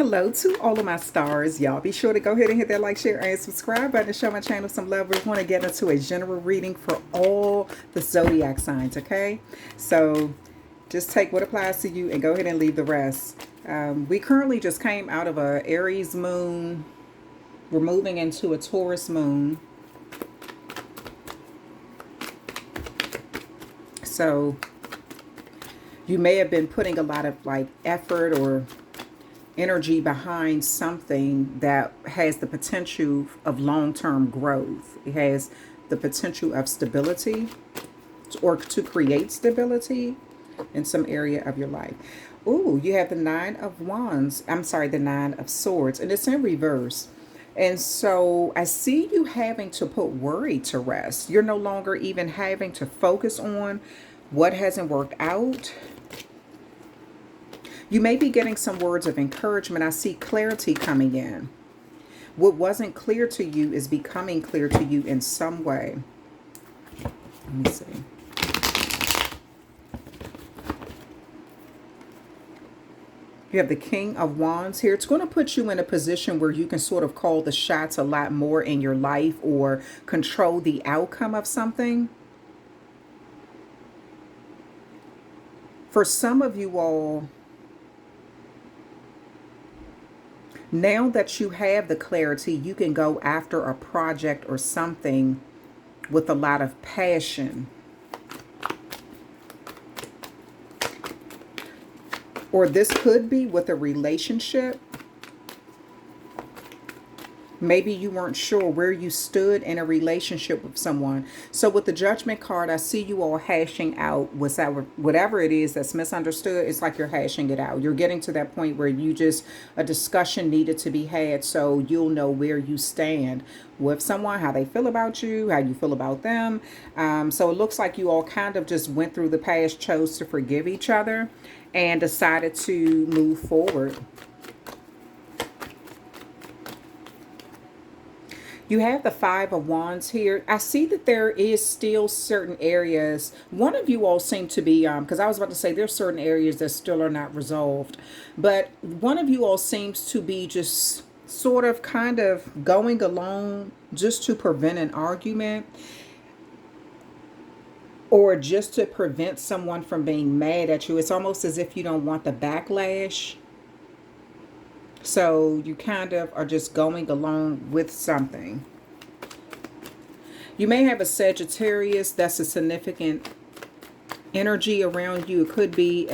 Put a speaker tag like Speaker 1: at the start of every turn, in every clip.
Speaker 1: Hello to all of my stars. Y'all be sure to go ahead and hit that like, share, and subscribe button to show my channel some love. We want to get into a general reading for all the zodiac signs, okay? So just take what applies to you and go ahead and leave the rest. We currently just came out of a Aries moon. We're moving into a Taurus moon. So you may have been putting a lot of effort or energy behind something that has the potential of long-term growth. It has the potential of stability or to create stability in some area of your life. Ooh, you have the Nine of Wands. I'm sorry, the Nine of Swords, and it's in reverse. And so I see you having to put worry to rest. You're no longer even having to focus on what hasn't worked out. You may be getting some words of encouragement. I see clarity coming in. What wasn't clear to you is becoming clear to you in some way. Let me see. You have the King of Wands here. It's going to put you in a position where you can sort of call the shots a lot more in your life or control the outcome of something. For some of you all, now that you have the clarity, you can go after a project or something with a lot of passion. Or this could be with a relationship. Maybe you weren't sure where you stood in a relationship with someone. So with the Judgment card, I see you all hashing out whatever it is that's misunderstood. It's like you're hashing it out. You're getting to that point where a discussion needed to be had so you'll know where you stand with someone, how they feel about you, how you feel about them. So it looks like you all kind of just went through the past, chose to forgive each other, and decided to move forward. You have the Five of Wands here. I see that there is still certain areas. One of you all seem to be, because I was about to say there's certain areas that still are not resolved. But one of you all seems to be just sort of kind of going along just to prevent an argument. Or just to prevent someone from being mad at you. It's almost as if you don't want the backlash. So you kind of are just going along with something. You may have a Sagittarius. That's a significant energy around you. It could be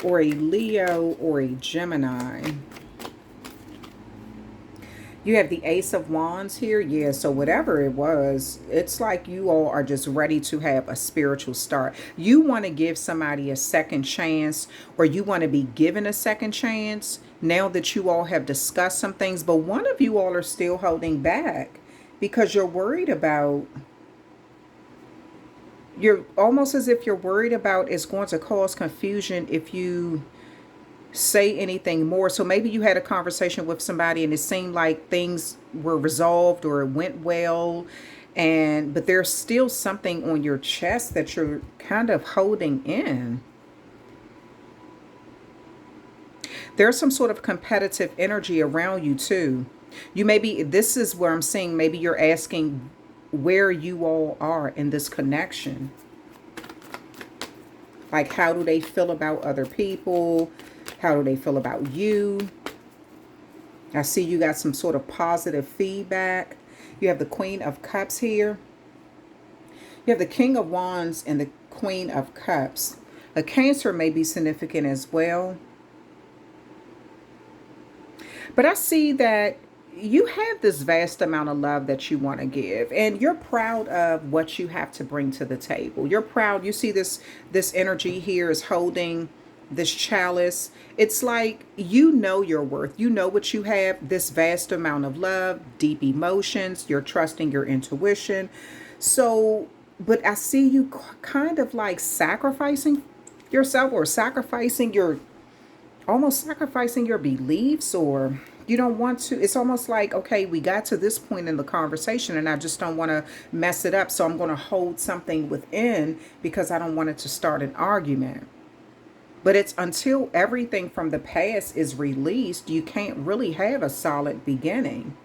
Speaker 1: or a Leo or a Gemini. You have the Ace of Wands here. Yeah, so whatever it was, it's like you all are just ready to have a spiritual start. You want to give somebody a second chance, or you want to be given a second chance now that you all have discussed some things. But one of you all are still holding back because you're worried about, you're almost as if you're worried about it's going to cause confusion if you say anything more. So maybe you had a conversation with somebody and it seemed like things were resolved or it went well, but there's still something on your chest that you're kind of holding in. There's some sort of competitive energy around you too. This is where I'm seeing maybe you're asking where you all are in this connection. Like, how do they feel about other people? How do they feel about you? I see you got some sort of positive feedback. You have the Queen of Cups here. You have the King of Wands and the Queen of Cups. A Cancer may be significant as well. But I see that you have this vast amount of love that you want to give, and you're proud of what you have to bring to the table. You're proud. You see this energy here is holding this chalice. It's like you know your worth. You know what you have, this vast amount of love, deep emotions. You're trusting your intuition. So, but I see you kind of like sacrificing yourself, or almost sacrificing your beliefs, or you don't want to. It's almost like, okay, we got to this point in the conversation and I just don't want to mess it up. So I'm going to hold something within because I don't want it to start an argument. But it's until everything from the past is released, you can't really have a solid beginning,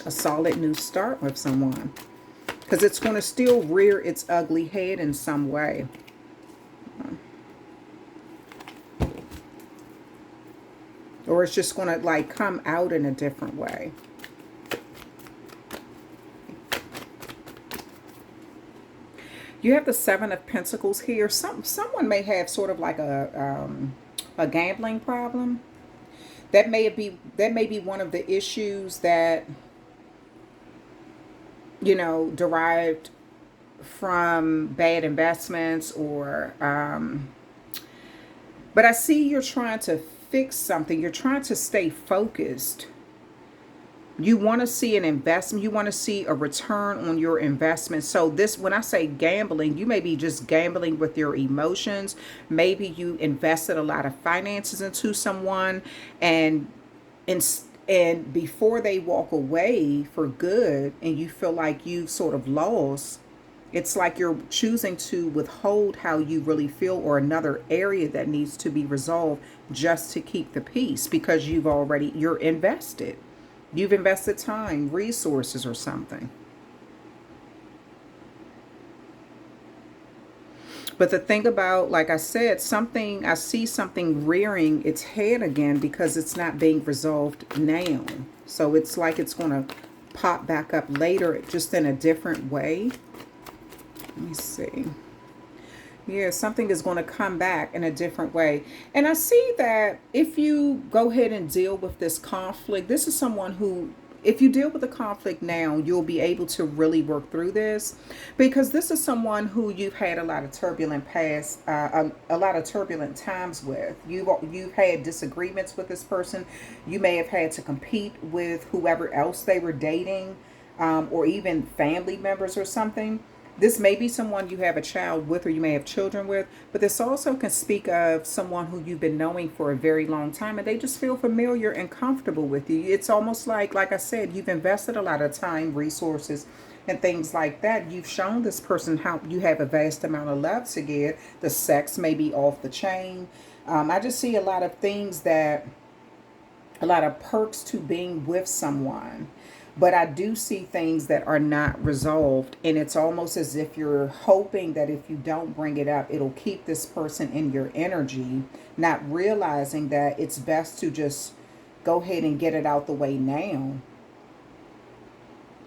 Speaker 1: a solid new start with someone. Because it's going to still rear its ugly head in some way. Or it's just going to like come out in a different way. You have the Seven of Pentacles here. Someone may have sort of like a gambling problem. That may be one of the issues that, you know, derived from bad investments or but I see you're trying to fix something. You're trying to stay focused. You want to see an investment. You want to see a return on your investment. So this, when I say gambling, you may be just gambling with your emotions. Maybe you invested a lot of finances into someone, and and before they walk away for good and you feel like you've sort of lost, it's like you're choosing to withhold how you really feel, or another area that needs to be resolved, just to keep the peace, because you're invested. You've invested time, resources, or something. But the thing about, like I said, I see something rearing its head again because it's not being resolved now. So it's like it's going to pop back up later, just in a different way. Let me see. Yeah, something is going to come back in a different way. And I see that if you go ahead and deal with this conflict, this is someone who, if you deal with the conflict now, you'll be able to really work through this, because this is someone who you've had a lot of turbulent past, a lot of turbulent times with. You've had disagreements with this person. You may have had to compete with whoever else they were dating, or even family members or something. This may be someone you have a child with, or you may have children with, but this also can speak of someone who you've been knowing for a very long time, and they just feel familiar and comfortable with you. It's almost like I said, you've invested a lot of time, resources, and things like that. You've shown this person how you have a vast amount of love to give. The sex may be off the chain. I just see a lot of things a lot of perks to being with someone. But I do see things that are not resolved. And it's almost as if you're hoping that if you don't bring it up, it'll keep this person in your energy, not realizing that it's best to just go ahead and get it out the way now,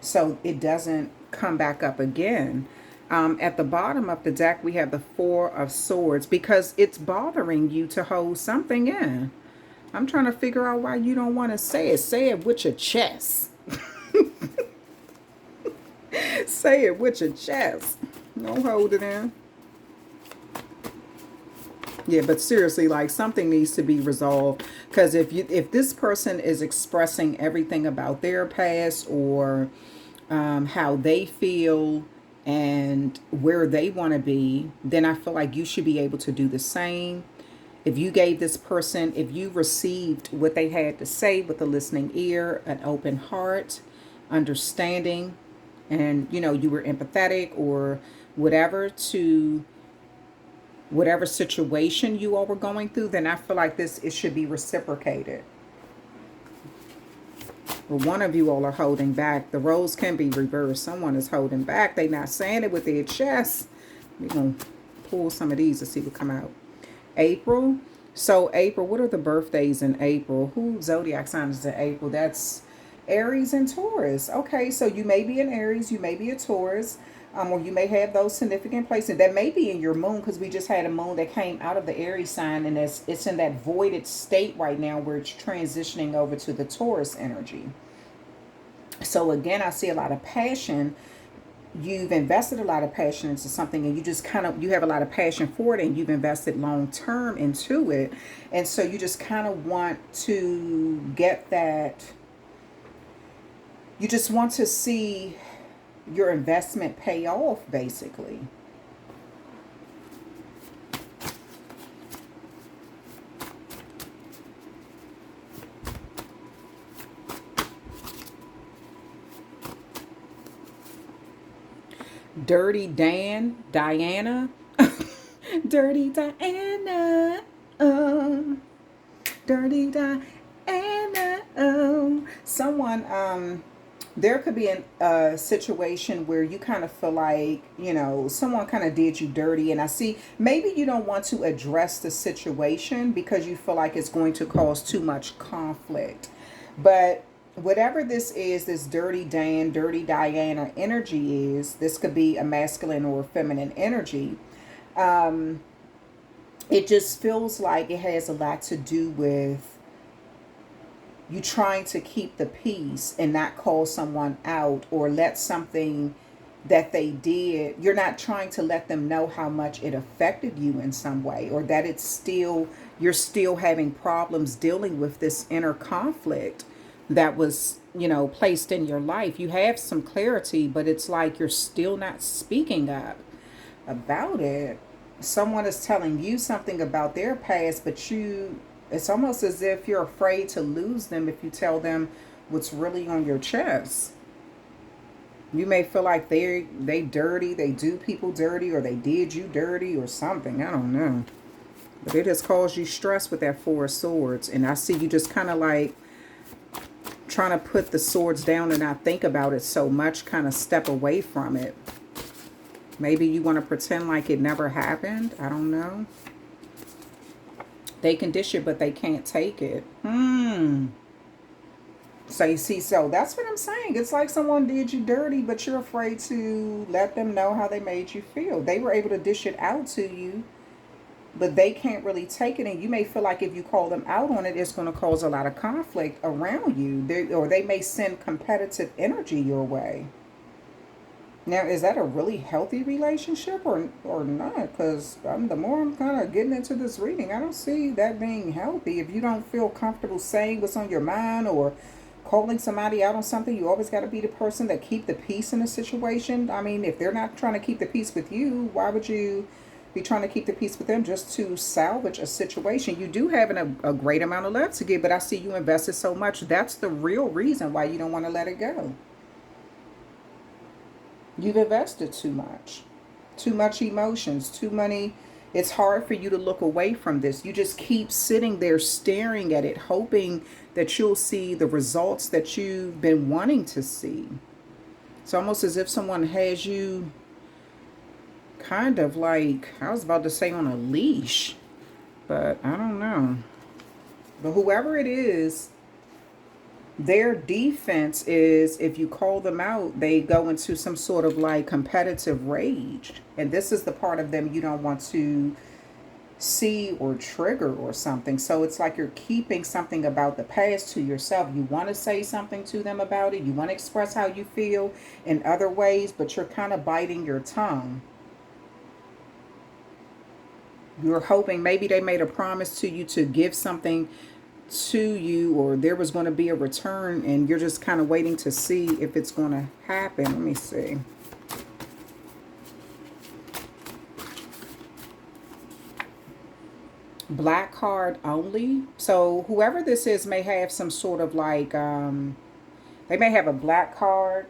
Speaker 1: so it doesn't come back up again. At the bottom of the deck, we have the Four of Swords, because it's bothering you to hold something in. I'm trying to figure out why you don't want to say it. Say it with your chest. Say it with your chest. Don't hold it in. Yeah, but seriously, like, something needs to be resolved, because if this person is expressing everything about their past, or how they feel and where they want to be, then I feel like you should be able to do the same. If you gave this person, if you received what they had to say with a listening ear, an open heart, understanding, and you were empathetic or whatever to whatever situation you all were going through, then I feel like it should be reciprocated. But one of you all are holding back. The roles can be reversed. Someone is holding back. They're not saying it with their chest. We're going to pull some of these to see what come out. April. So April, what are the birthdays in April? Who zodiac sign is in April? That's Aries and Taurus. Okay, so you may be an Aries, you may be a Taurus, or you may have those significant places. That may be in your moon, because we just had a moon that came out of the Aries sign, and it's in that voided state right now where it's transitioning over to the Taurus energy. So again, I see a lot of passion. You've invested a lot of passion into something, and you just you have a lot of passion for it, and you've invested long term into it. And so you just kind of want to get that. You just want to see your investment pay off, basically. Dirty Diana. Dirty Diana. Oh, Dirty Diana. Oh. Someone, there could be a situation where you kind of feel like, someone kind of did you dirty. And I see maybe you don't want to address the situation because you feel like it's going to cause too much conflict. But whatever this is, this dirty Dan, dirty Diana energy is, this could be a masculine or feminine energy. Um, it just feels like it has a lot to do with you trying to keep the peace and not call someone out or let something that they did, you're not trying to let them know how much it affected you in some way, or that it's still, you're still having problems dealing with this inner conflict that was, placed in your life. You have some clarity, but it's like you're still not speaking up about it. Someone is telling you something about their past, but it's almost as if you're afraid to lose them if you tell them what's really on your chest. You may feel like they dirty, they do people dirty, or they did you dirty or something. I don't know. But it has caused you stress with that Four of Swords. And I see you just kind of like trying to put the swords down and not think about it so much, kind of step away from it. Maybe you want to pretend like it never happened. I don't know. They can dish it, but they can't take it. So you see, so that's what I'm saying. It's like someone did you dirty, but you're afraid to let them know how they made you feel. They were able to dish it out to you, but they can't really take it. And you may feel like if you call them out on it, it's going to cause a lot of conflict around you. Or they may send competitive energy your way. Now, is that a really healthy relationship or not? Because the more I'm kind of getting into this reading, I don't see that being healthy. If you don't feel comfortable saying what's on your mind or calling somebody out on something, you always got to be the person that keep the peace in a situation. I mean, if they're not trying to keep the peace with you, why would you be trying to keep the peace with them just to salvage a situation? You do have a great amount of love to give, but I see you invested so much. That's the real reason why you don't want to let it go. You've invested too much emotions, too many. It's hard for you to look away from this. You just keep sitting there staring at it, hoping that you'll see the results that you've been wanting to see. It's almost as if someone has you kind of like, I was about to say on a leash, but I don't know. But whoever it is, their defense is if you call them out, they go into some sort of like competitive rage. And this is the part of them you don't want to see or trigger or something. So it's like you're keeping something about the past to yourself. You want to say something to them about it. You want to express how you feel in other ways, but you're kind of biting your tongue. You're hoping maybe they made a promise to you to give something to you, or there was going to be a return, and you're just kind of waiting to see if it's going to happen. Let me see. Black card only. So whoever this is may have some sort of like, they may have a black card.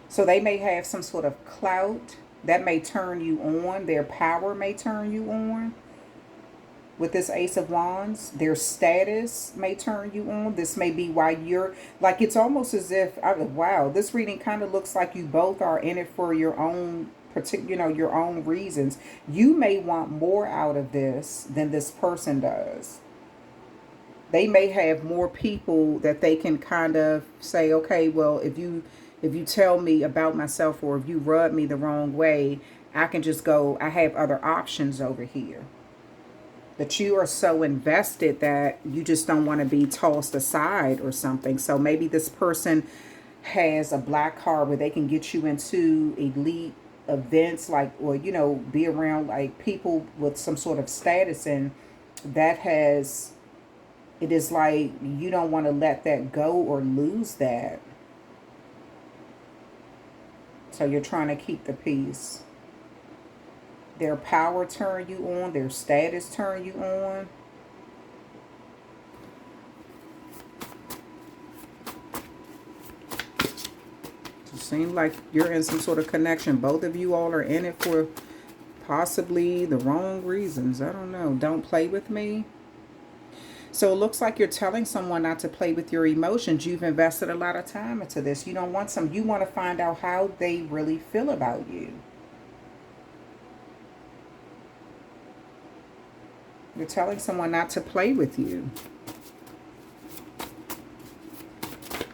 Speaker 1: So they may have some sort of clout that may turn you on. Their power may turn you on. With this Ace of Wands, their status may turn you on. This may be why you're like, it's almost as if, wow, this reading kind of looks like you both are in it for your own particular, your own reasons. You may want more out of this than this person does. They may have more people that they can kind of say, okay, well, if you tell me about myself, or if you rub me the wrong way, I can just go, I have other options over here. But you are so invested that you just don't want to be tossed aside or something. So maybe this person has a black card where they can get you into elite events, like, or, be around like people with some sort of status. And that has, it is like you don't want to let that go or lose that. So you're trying to keep the peace. Their power turn you on. Their status turn you on. It seems like you're in some sort of connection. Both of you all are in it for possibly the wrong reasons. I don't know. Don't play with me. So it looks like you're telling someone not to play with your emotions. You've invested a lot of time into this. You don't want some. You want to find out how they really feel about you. You're telling someone not to play with you.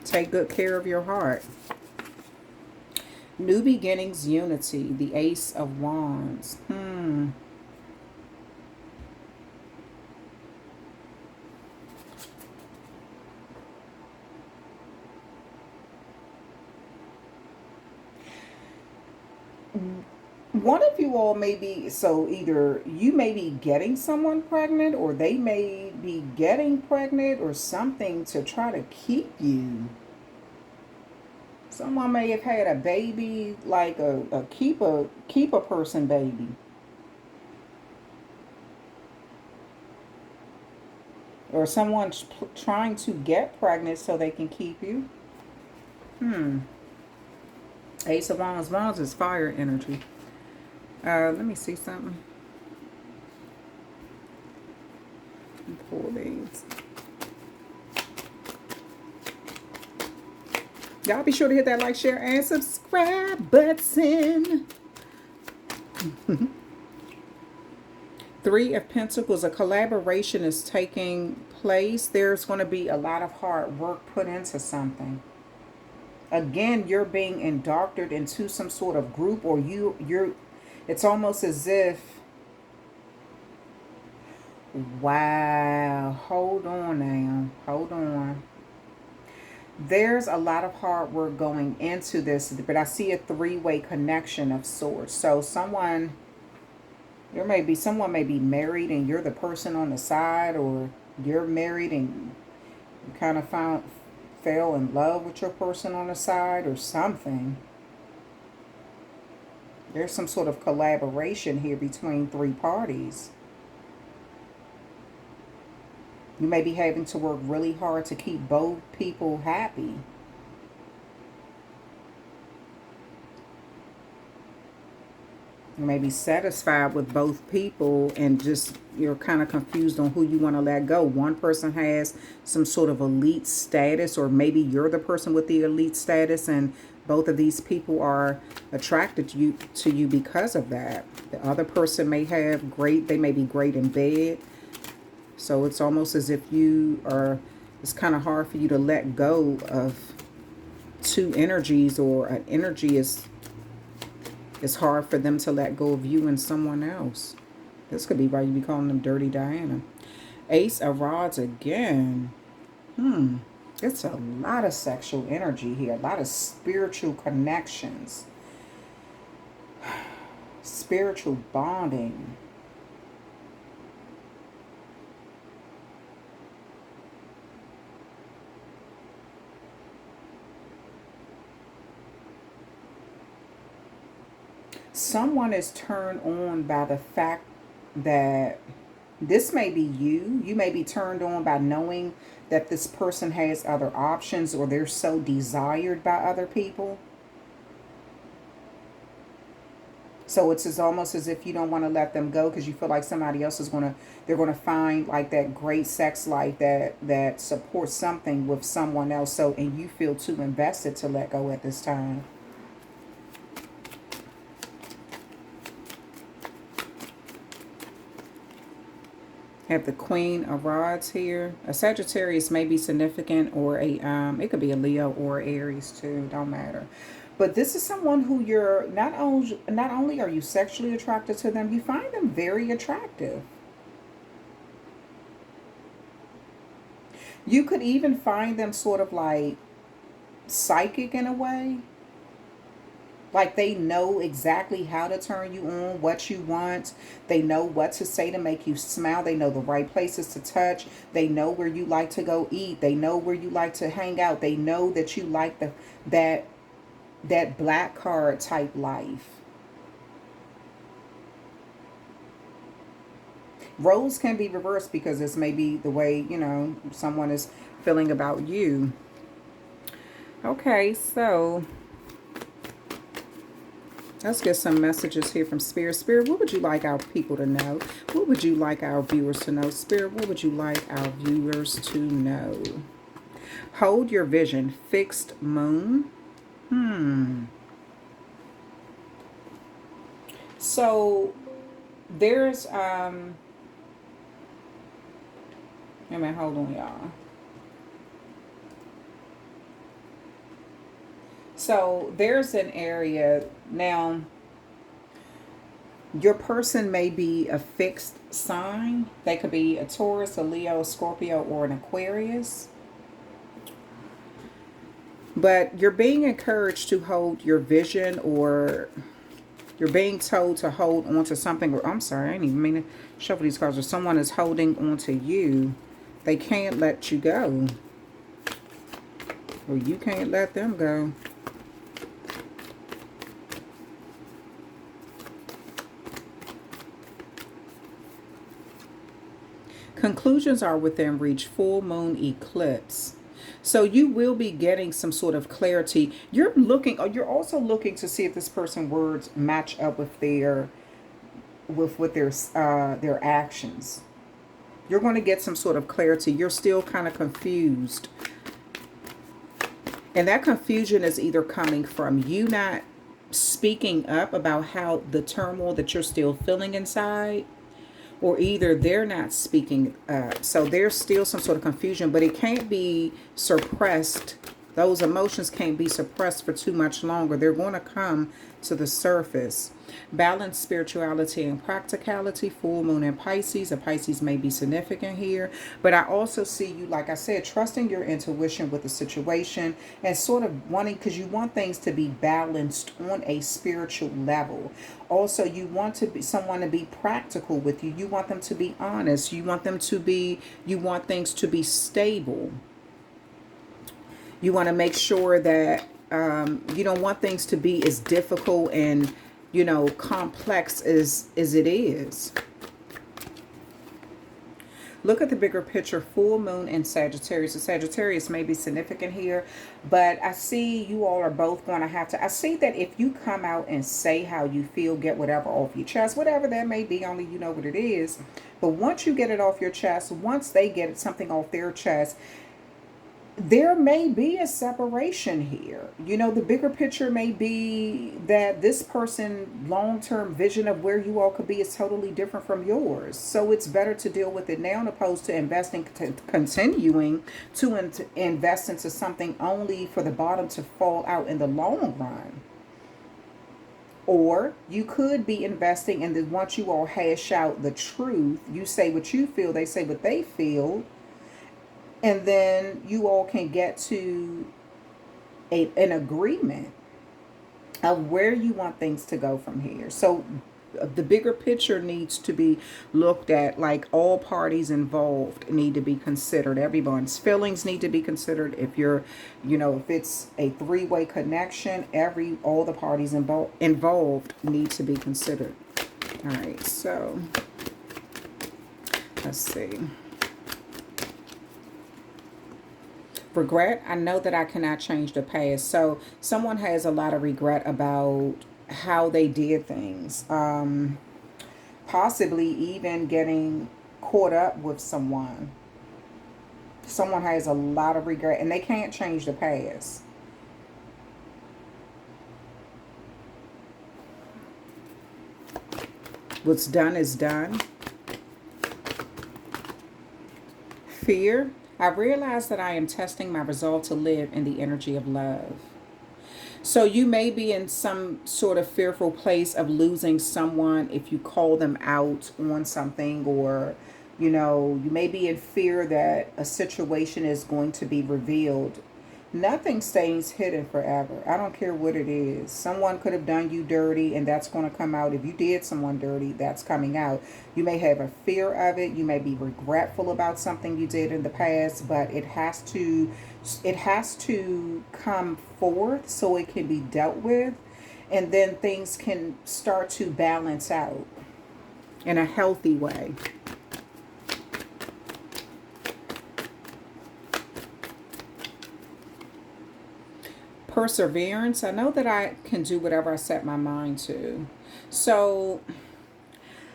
Speaker 1: Take good care of your heart. New beginnings, unity. The Ace of Wands. One of you all may be, so either you may be getting someone pregnant or they may be getting pregnant or something to try to keep you. Someone may have had a baby, like a keep a person baby. Or someone's trying to get pregnant so they can keep you. Ace of Wands. Wands is fire energy. Let me see something. Pull these. Y'all be sure to hit that like, share, and subscribe button. Three of Pentacles. A collaboration is taking place. There's going to be a lot of hard work put into something. Again, you're being indoctored into some sort of group, or you're it's almost as if, wow, hold on now, hold on. There's a lot of hard work going into this, but I see a three-way connection of sorts. So someone may be married and you're the person on the side, or you're married and you kind of fell in love with your person on the side or something. There's some sort of collaboration here between three parties. You may be having to work really hard to keep both people happy. You may be satisfied with both people and just you're kind of confused on who you want to let go. One person has some sort of elite status, or maybe you're the person with the elite status, and both of these people are attracted to you because of that. The other person may have they may be great in bed. So it's almost as if it's kind of hard for you to let go of two energies, or an energy it's hard for them to let go of you and someone else. This could be why you be calling them Dirty Diana. Ace of Rods again. It's a lot of sexual energy here. A lot of spiritual connections. Spiritual bonding. Someone is turned on by the fact that this may be you. You may be turned on by knowing that this person has other options, or they're so desired by other people. So it's almost as if you don't want to let them go because you feel like somebody else they're going to find like that great sex life that supports something with someone else. So, and you feel too invested to let go at this time. Have the Queen of Rods here. A Sagittarius may be significant, or it could be a Leo or Aries too. Don't matter. But this is someone who you're not only are you sexually attracted to them, you find them very attractive. You could even find them sort of like psychic in a way. Like they know exactly how to turn you on, what you want. They know what to say to make you smile. They know the right places to touch. They know where you like to go eat. They know where you like to hang out. They know that you like that black card type life. Roles can be reversed because this may be the way, someone is feeling about you. Okay, so Let's get some messages here from Spirit. Spirit, what would you like our people to know? What would you like our viewers to know? Spirit, what would you like our viewers to know? Hold your vision. Fixed moon. So there's wait a minute, hold on, y'all. So there's an area now. Your person may be a fixed sign. They could be a Taurus, a Leo, a Scorpio, or an Aquarius. But you're being encouraged to hold your vision, or you're being told to hold on to something. Or I'm sorry, I didn't even mean to shuffle these cards. Or someone is holding on to you. They can't let you go. Or you can't let them go. Conclusions are within reach. Full moon eclipse. So you will be getting some sort of clarity. You're also looking to see if this person's words match up with their their actions. You're going to get some sort of clarity. You're still kind of confused. And that confusion is either coming from you not speaking up about how the turmoil that you're still feeling inside, or either they're not speaking up. So there's still some sort of confusion, but it can't be suppressed. Those emotions can't be suppressed for too much longer. They're going to come to the surface. Balance spirituality and practicality. Full moon in Pisces. A Pisces may be significant here. But I also see you, like I said, trusting your intuition with the situation and sort of wanting, because you want things to be balanced on a spiritual level. Also, you want someone to be practical with you. You want them to be honest. You want things to be stable. You want to make sure that you don't want things to be as difficult and, complex as it is. Look at the bigger picture. Full moon in Sagittarius. The Sagittarius may be significant here, but I see you all are both going to have to. I see that if you come out and say how you feel, get whatever off your chest, whatever that may be, only you know what it is. But once you get it off your chest, once they get something off their chest, there may be a separation here. The bigger picture may be that this person long-term vision of where you all could be is totally different from yours. So it's better to deal with it now, as opposed to continuing to invest into something only for the bottom to fall out in the long run. Or you could be investing, and then once you all hash out the truth, you say what you feel, they say what they feel, and then you all can get to an agreement of where you want things to go from here. So the bigger picture needs to be looked at. Like, all parties involved need to be considered. Everyone's feelings need to be considered. If you're, if it's a three-way connection, all the parties involved need to be considered. All right, so let's see. Regret. I know that I cannot change the past. So someone has a lot of regret about how they did things. Possibly even getting caught up with someone. Someone has a lot of regret and they can't change the past. What's done is done. Fear. I realize that I am testing my resolve to live in the energy of love. So you may be in some sort of fearful place of losing someone if you call them out on something, or, you may be in fear that a situation is going to be revealed. Nothing stays hidden forever. I don't care what it is. Someone could have done you dirty and that's going to come out. If you did someone dirty, that's coming out. You may have a fear of it. You may be regretful about something you did in the past, but it has to come forth so it can be dealt with, and then things can start to balance out in a healthy way. Perseverance. I know that I can do whatever I set my mind to. So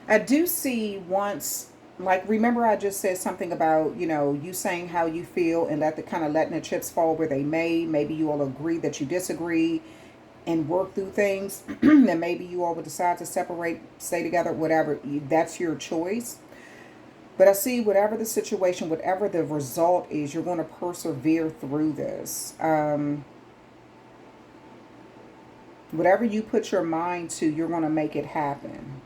Speaker 1: I do see once, like, remember I just said something about, you saying how you feel and letting the chips fall where they may. Maybe you all agree that you disagree and work through things. Then maybe you all would decide to separate, stay together, whatever. That's your choice. But I see whatever the situation, whatever the result is, you're going to persevere through this. Whatever you put your mind to, you're going to make it happen.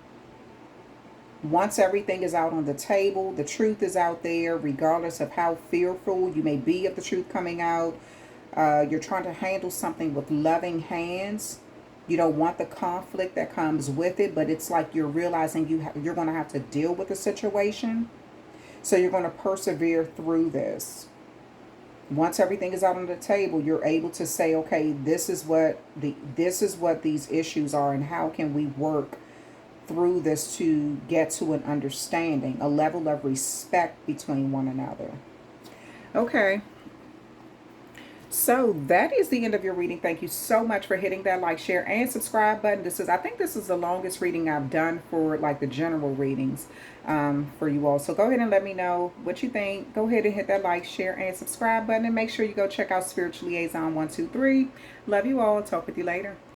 Speaker 1: Once everything is out on the table, the truth is out there, regardless of how fearful you may be of the truth coming out. You're trying to handle something with loving hands. You don't want the conflict that comes with it, but it's like you're realizing you're going to have to deal with the situation. So you're going to persevere through this. Once everything is out on the table, you're able to say, okay, this is what these issues are, and how can we work through this to get to an understanding, a level of respect between one another. Okay. So that is the end of your reading. Thank you so much for hitting that like, share, and subscribe button. I think this is the longest reading I've done for like the general readings for you all. So go ahead and let me know what you think. Go ahead and hit that like, share, and subscribe button, and make sure you go check out Spiritual Liaison 123. Love you all. Talk with you later.